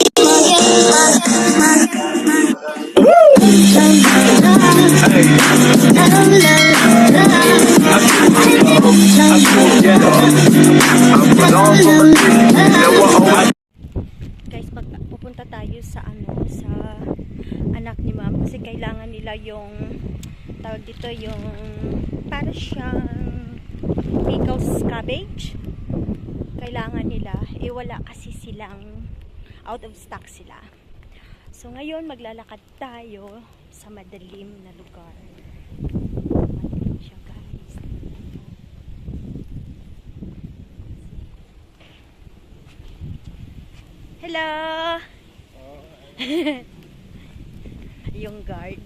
Guys, pupunta tayo sa sa anak ni ma'am kasi kailangan nila yung tawag dito yung para siyang pickles cabbage. Kailangan nila, wala kasi silang out of stock sila. So ngayon maglalakad tayo sa madilim na lugar. Madilim siya, guys. Hello. Yung guard.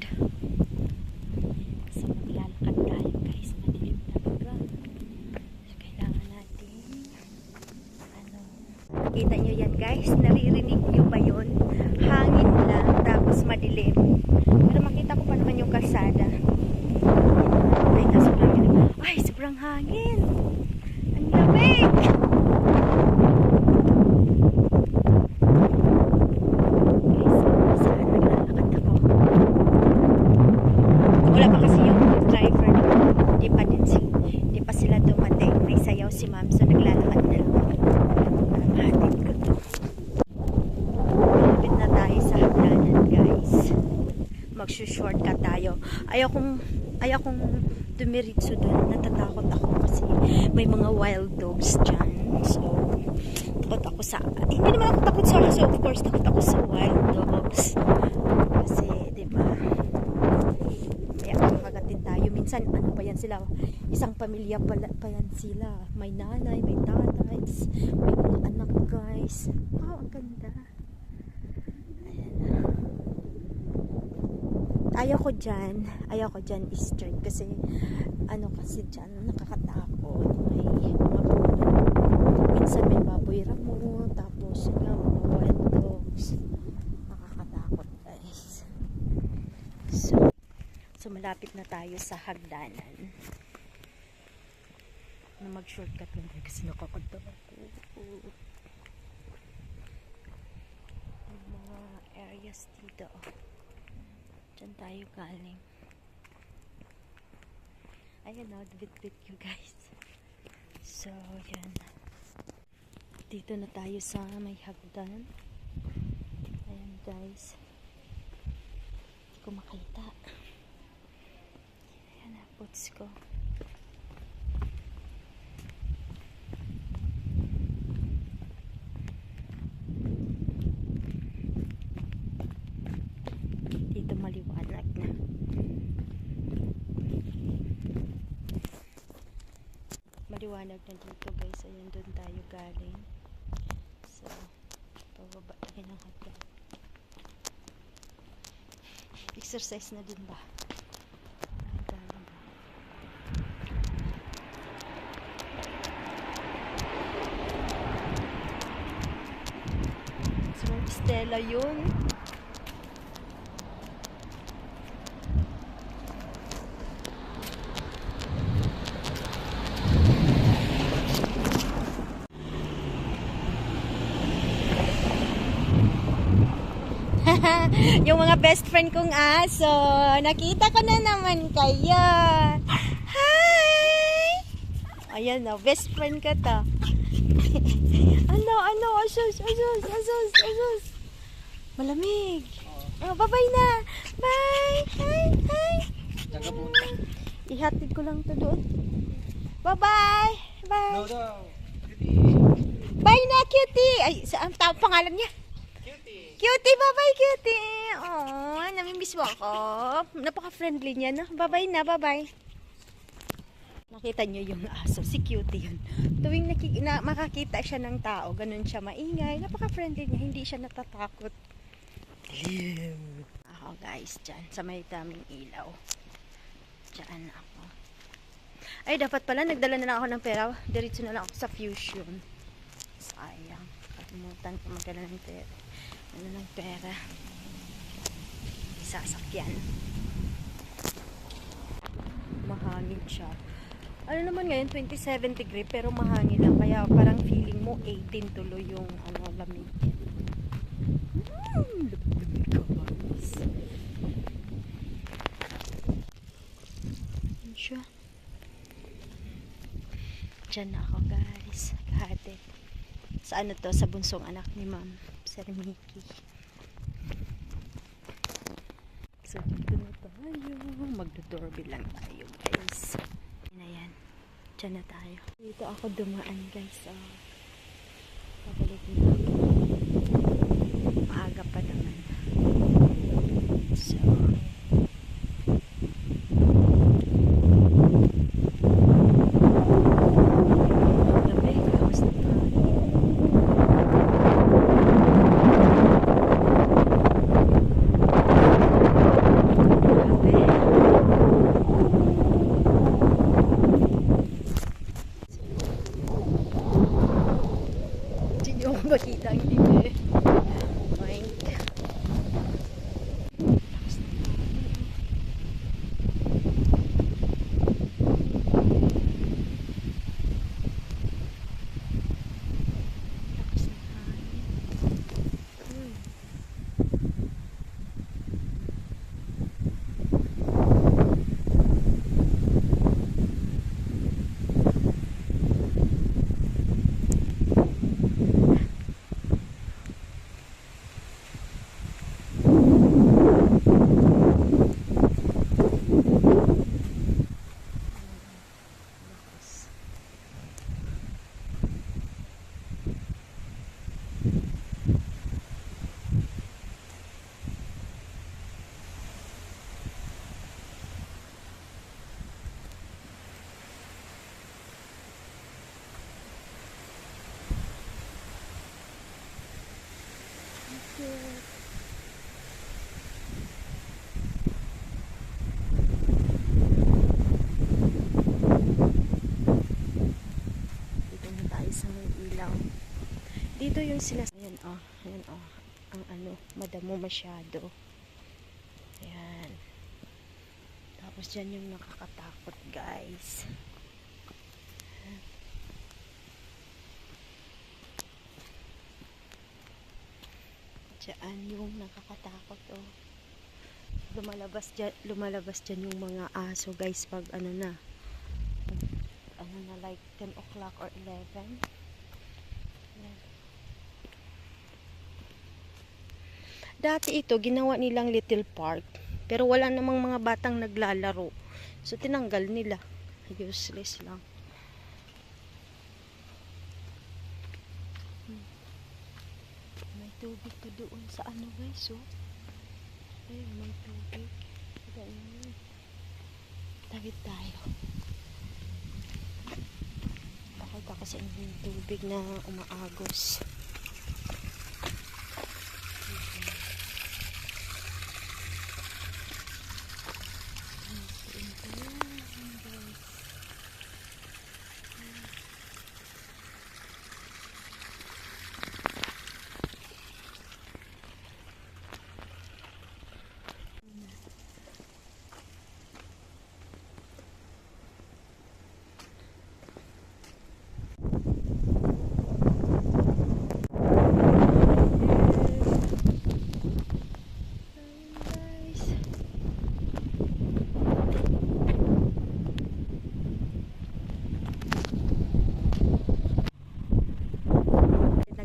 So maglalakad tayo, guys, madilim na lugar. So, kailangan natin nakita nyo yan, guys, naririnig nyo ba yun? Hangin lang, tapos madilim, pero makita ko pa naman yung kalsada. Ay, sobrang hangin, ang lamig. Wala pa kasi yung driver, hindi pa sila dumating. May sayaw si ma'am, so naglalakad na lang ako. Hatid ko to. Malapit na tayo sa hagdanan, guys. Magsushortcut tayo. Ayaw kong dumiritso doon. Natatakot ako kasi may mga wild dogs dyan. So, takot ako sa... Hindi naman ako takot sa aso. Of course, takot ako sa wild dogs. Kasi, diba? Kaya kakagatin tayo. Minsan, ano pa yan sila? Isang pamilya pa yan sila. May nanay, may tatay, may mga anak, guys. Wow, ang ganda. Ayaw ko dyan straight kasi ano kasi dyan nakakatakot, may mga puno, minsan may baboy ramo, tapos nga mga wild dogs, nakakatakot, guys. So malapit na tayo sa hagdanan na mag-shortcut lang kasi nakakatakot yung mga areas dito. Diyan tayo galing. Ayan o, bit-bit you guys. So, yan. Dito na tayo sa may hagdan. Ayan guys. Hindi ko makita. Ayan na, boots ko. Maliwanag na. Maliwanag na dito, guys. Ayan, doon tayo galing. So, pababa tayo ng hagdan. Exercise na din ba? So, Stella yun. Yung mga best friend kong aso, nakita ko na naman kayo. Hi! Ayan na, best friend ka to. Ano, asus. Malamig. Oh, bye-bye na. Bye! Hi! Ihatid ko lang to doon. Bye-bye! Bye! Bye na, cutie! Ay, saan pangalan niya? Cutie, bye-bye, cutie. Oh, namimiss mo ako. Napaka-friendly niya, no? Bye-bye na, bye-bye. Nakita niyo yung aso, si cutie yun. Tuwing makakita siya ng tao, ganun siya maingay. Napaka-friendly niya, hindi siya natatakot. Ako, guys, dyan, sa may daming ilaw. Dyan ako. Ay, dapat pala, nagdala na lang ako ng pera. Diretso na lang ako sa Fusion. Sayang. Kalimutan ko magdala ng pera. Ng pera. Sasakyan. Mahangin siya. Ano naman ngayon, 27 degree, pero mahangin lang. Kaya parang feeling mo 18 tuloy yung lamig. Diyan na ako guys, naghahatid. Sa ano to, sa bunsong anak ni Ma'am, Sir Mickey. So dito na tayo, magdo-doorbell lang tayo guys. Ayan, diyan na tayo. Dito ako dumaan guys, pabalik na ako. Maaga pa naman. So makita ang hindi. Mind. Dito na tayo sa may ilaw. Dito yung ayan oh, ang ano, madamo masyado. Ayan. Tapos dyan yung nakakatakot guys. Diyan yung nakakatakot oh. Lumalabas dyan yung mga aso guys pag ano na like 10 o'clock or 11. Yan. Dati ito ginawa nilang little park pero wala namang mga batang naglalaro, so tinanggal nila. Useless lang. May tubig pa doon sa ano guys oh. Ayun, may tubig. Tawid tayo. Takot ako sa yung tubig na umaagos.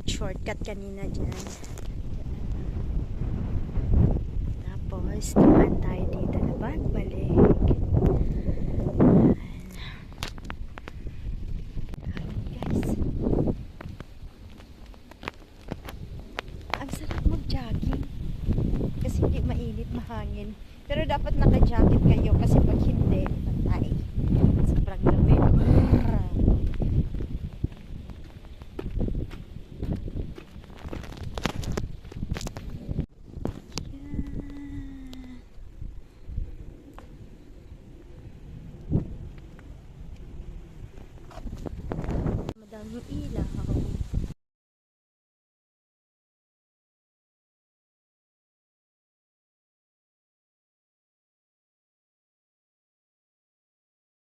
Shortcut kanina dyan. Tapos naman tayo dito na balik. Guys, ang sarap mag-jogging kasi hindi mainit, mahangin, pero dapat naka-jacket kayo kasi pag hindi, patay. Sobrang lamig. Madaming ilaw.